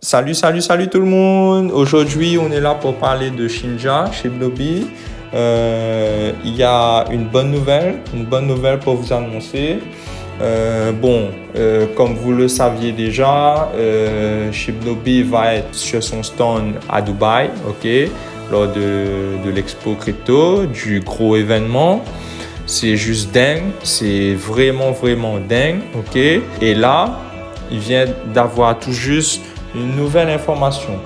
Salut tout le monde. Aujourd'hui, on est là pour parler de Shinja, Shibnobi. Il y a une bonne nouvelle pour vous annoncer. Comme vous le saviez déjà, Shibnobi va être sur son stand à Dubaï, lors de l'expo crypto, du gros événement. C'est juste dingue, c'est vraiment dingue, Et là, il vient d'avoir tout juste une nouvelle information.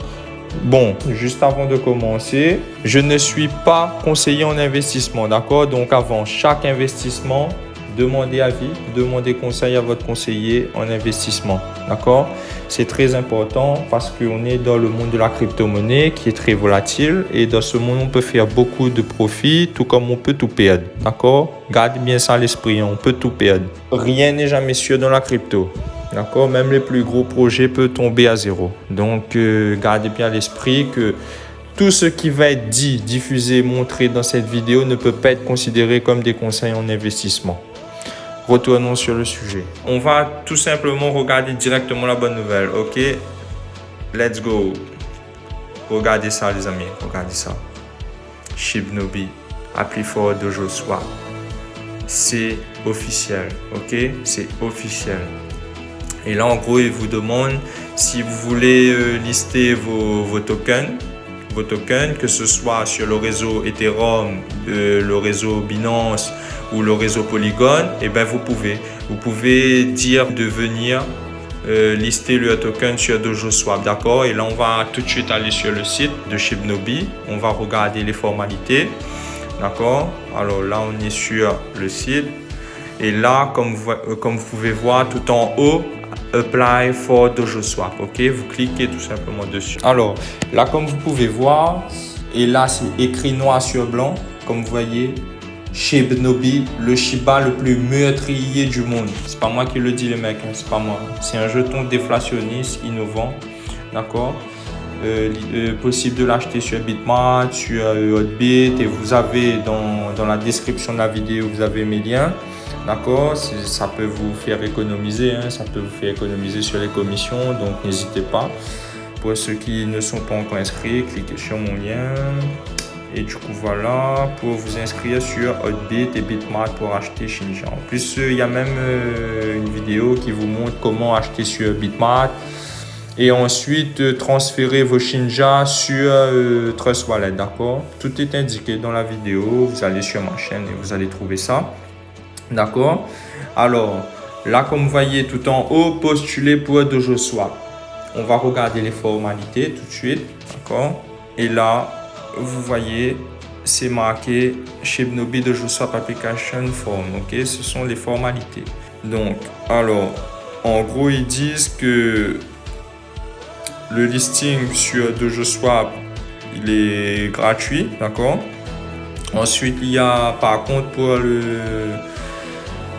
Bon, juste avant de commencer, je ne suis pas conseiller en investissement, d'accord? Donc avant chaque investissement, demandez avis, demandez conseil à votre conseiller en investissement, d'accord? C'est très important parce qu'on est dans le monde de la crypto-monnaie qui est très volatile et dans ce monde, on peut faire beaucoup de profits, tout comme on peut tout perdre, d'accord? Gardez bien ça à l'esprit, on peut tout perdre. Rien n'est jamais sûr dans la crypto. D'accord, même les plus gros projets peuvent tomber à zéro. Donc, gardez bien à l'esprit que tout ce qui va être dit, diffusé, montré dans cette vidéo ne peut pas être considéré comme des conseils en investissement. Retournons sur le sujet. On va tout simplement regarder directement la bonne nouvelle, ok? Let's go. Regardez ça, les amis, regardez ça. Shibnobi, appli for Dojo Swap. C'est officiel, ok? C'est officiel. Et là, en gros, il vous demande si vous voulez lister vos tokens, que ce soit sur le réseau Ethereum, le réseau Binance ou le réseau Polygon, et ben vous pouvez. Vous pouvez dire de venir lister le token sur Dojo Swap, d'accord? Et là, on va tout de suite aller sur le site de Shibnobi. On va regarder les formalités, d'accord? Alors là, on est sur le site. Et là, comme vous pouvez voir tout en haut, Apply for Dojo Swap, vous cliquez tout simplement dessus. Alors là, comme vous pouvez voir, et là c'est écrit noir sur blanc, comme vous voyez, Shibnobi, le Shiba le plus meurtrier du monde. C'est pas moi qui le dis, les mecs, c'est pas moi. C'est un jeton déflationniste innovant, d'accord. Possible de l'acheter sur Bitmart, sur Hotbit, et vous avez dans la description de la vidéo, vous avez mes liens. D'accord, ça peut vous faire économiser, ça peut vous faire économiser sur les commissions, donc n'hésitez pas. Pour ceux qui ne sont pas encore inscrits, cliquez sur mon lien. Et du coup, voilà, pour vous inscrire sur Hotbit et Bitmart pour acheter Shinja. En plus, il y a même une vidéo qui vous montre comment acheter sur Bitmart et ensuite transférer vos Shinja sur Trust Wallet, d'accord? Tout est indiqué dans la vidéo, vous allez sur ma chaîne et vous allez trouver ça. D'accord. Alors, là, comme vous voyez tout en haut, postuler pour Dojo Swap. On va regarder les formalités tout de suite. D'accord. Et là, vous voyez, c'est marqué Shibnobi Dojo Swap Application Form. Ce sont les formalités. Donc, alors, en gros, ils disent que le listing sur Dojo Swap, il est gratuit. D'accord. Ensuite, il y a par contre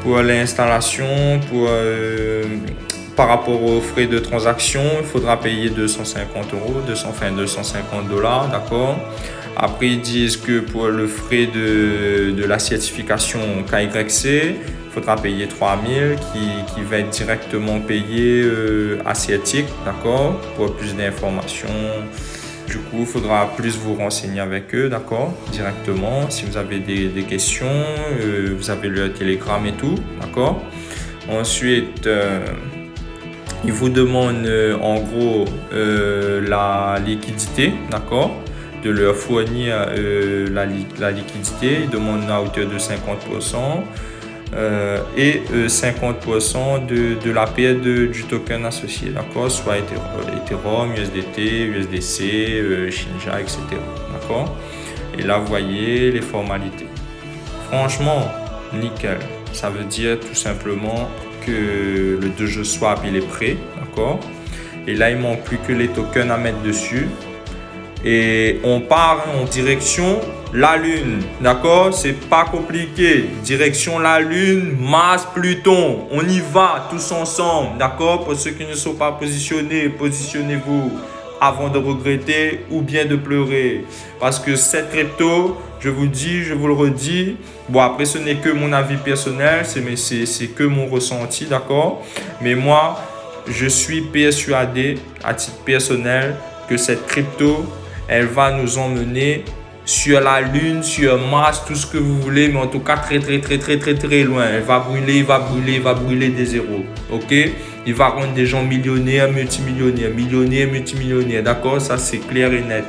pour l'installation, par rapport aux frais de transaction, il faudra payer 250 €, 250 $, d'accord? Après, ils disent que pour le frais de la certification KYC, il faudra payer 3000 qui va être directement payé à Certic, d'accord? Pour plus d'informations. Du coup, il faudra plus vous renseigner avec eux, d'accord, directement. Si vous avez des questions, vous avez le Telegram et tout, d'accord. Ensuite, ils vous demandent en gros la liquidité, d'accord, de leur fournir la liquidité. Ils demandent à hauteur de 50%. Et 50% de la paie du token associé, d'accord, soit Ethereum, USDT, USDC, Shinja, etc. D'accord. Et là, vous voyez les formalités. Franchement, nickel. Ça veut dire tout simplement que le Dojo Swap, il est prêt, d'accord. Et là, il ne manque plus que les tokens à mettre dessus. Et on part en direction la Lune, d'accord? C'est pas compliqué. Direction la Lune, Mars, Pluton. On y va tous ensemble, d'accord? Pour ceux qui ne sont pas positionnés, positionnez-vous avant de regretter ou bien de pleurer. Parce que cette crypto, je vous dis, je vous le redis. Bon, après, ce n'est que mon avis personnel, c'est que mon ressenti, d'accord? Mais moi, je suis persuadé, à titre personnel, que cette crypto, elle va nous emmener sur la Lune, sur Mars, tout ce que vous voulez, mais en tout cas très loin. Elle va brûler des zéros. Ok? Il va rendre des gens millionnaires, multimillionnaires. D'accord? Ça, c'est clair et net.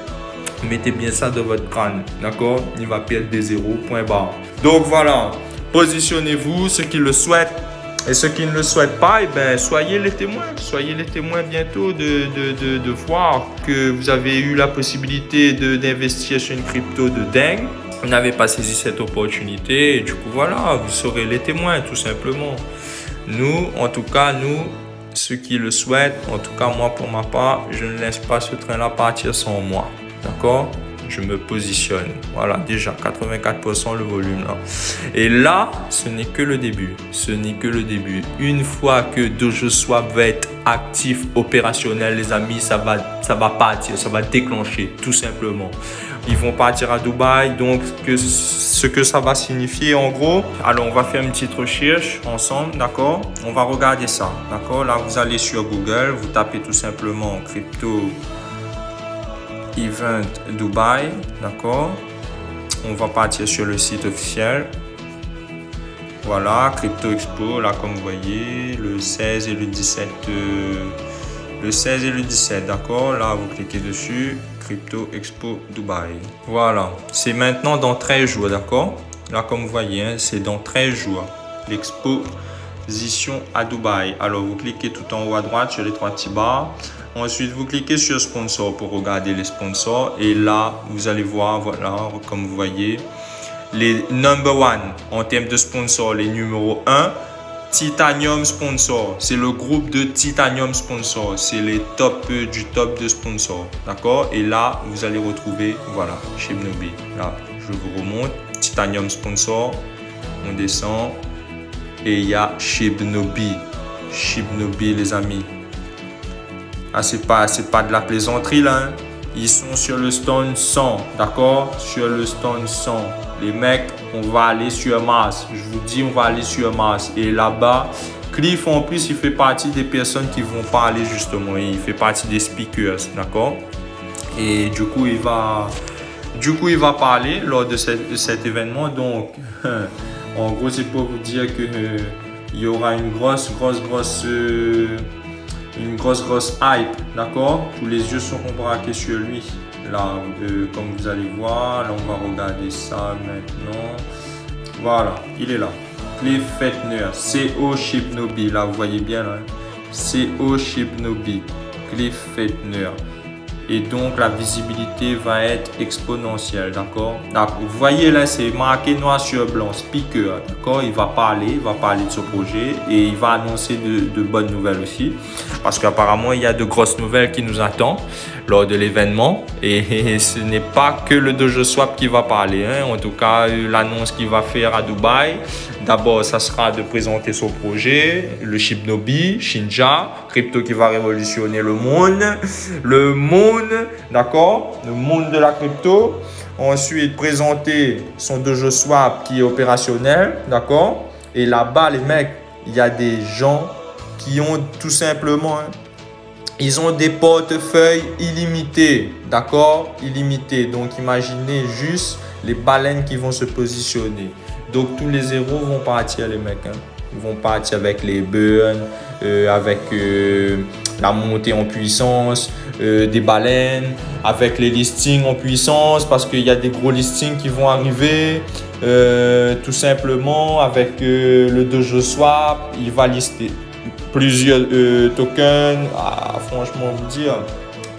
Mettez bien ça dans votre crâne. D'accord? Il va perdre des zéros, point barre. Donc voilà. Positionnez-vous, ceux qui le souhaitent. Et ceux qui ne le souhaitent pas, eh ben, soyez les témoins. Soyez les témoins bientôt de voir que vous avez eu la possibilité d'investir sur une crypto de dingue. Vous n'avez pas saisi cette opportunité. Et du coup, voilà, vous serez les témoins, tout simplement. Nous, en tout cas, ceux qui le souhaitent, en tout cas, moi, pour ma part, je ne laisse pas ce train-là partir sans moi. D'accord? Je me positionne. Voilà, déjà 84% le volume là. Et là, ce n'est que le début. Ce n'est que le début. Une fois que DojoSwap va être actif, opérationnel, les amis, ça va partir, ça va déclencher, tout simplement. Ils vont partir à Dubaï. Donc, ce que ça va signifier en gros. Alors, on va faire une petite recherche ensemble, d'accord? On va regarder ça, d'accord? Là, vous allez sur Google, vous tapez tout simplement crypto Event Dubaï, d'accord. On va partir sur le site officiel. Voilà, Crypto Expo, là comme vous voyez, le 16 et le 17, d'accord. Là, vous cliquez dessus, Crypto Expo Dubaï. Voilà, c'est maintenant dans 13 jours, d'accord. Là, comme vous voyez, hein, c'est dans 13 jours, l'exposition à Dubaï. Alors, vous cliquez tout en haut à droite sur les trois petits barres. Ensuite, vous cliquez sur sponsor pour regarder les sponsors. Et là, vous allez voir, voilà, comme vous voyez, les number one en termes de sponsors, les numéros 1, Titanium Sponsor. C'est le groupe de Titanium Sponsor. C'est les top du top de sponsors. D'accord? Et là, vous allez retrouver, voilà, Shibnobi. Là, je vous remonte. Titanium Sponsor. On descend. Et il y a Shibnobi. Shibnobi, les amis. Ah, c'est pas de la plaisanterie là. Hein. Ils sont sur le stand 100, d'accord? Sur le stand 100. Les mecs, on va aller sur Mars. Je vous dis, on va aller sur Mars. Et là-bas, Cliff, en plus, il fait partie des personnes qui vont parler justement. Il fait partie des speakers, d'accord? Et du coup, il va parler lors de cet événement. Donc, en gros, c'est pour vous dire que il y aura une grosse hype, d'accord? Tous les yeux seront braqués sur lui. Là, comme vous allez voir, là, on va regarder ça maintenant. Voilà, il est là. Cliff Fetner, CO Shibnobi. Là, vous voyez bien, là. CO Shibnobi, Cliff Fetner. Et donc, la visibilité va être exponentielle, d'accord? Vous voyez là, c'est marqué noir sur blanc, speaker, d'accord? Il va parler de ce projet et il va annoncer de bonnes nouvelles aussi. Parce qu'apparemment, il y a de grosses nouvelles qui nous attendent lors de l'événement. Et ce n'est pas que le DojoSwap qui va parler, hein. En tout cas, l'annonce qu'il va faire à Dubaï. D'abord, ça sera de présenter son projet, le Shibnobi, Shinja, crypto qui va révolutionner le monde, d'accord, le monde de la crypto. Ensuite, présenter son DojoSwap qui est opérationnel, d'accord. Et là-bas, les mecs, il y a des gens qui ont tout simplement, hein, ils ont des portefeuilles illimités, d'accord, illimités. Donc, imaginez juste les baleines qui vont se positionner. Donc, tous les zéros vont partir, les mecs. Hein. Ils vont partir avec les burns, avec la montée en puissance des baleines, avec les listings en puissance, parce qu'il y a des gros listings qui vont arriver. Tout simplement, avec le DojoSwap, il va lister plusieurs tokens. Ah, franchement, vous dire,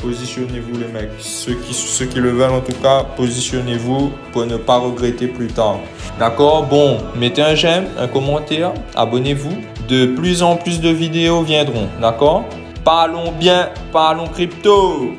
positionnez-vous les mecs. Ceux qui le veulent en tout cas, positionnez-vous pour ne pas regretter plus tard. D'accord? Bon, mettez un j'aime, un commentaire, abonnez-vous. De plus en plus de vidéos viendront. D'accord? Parlons bien, parlons crypto.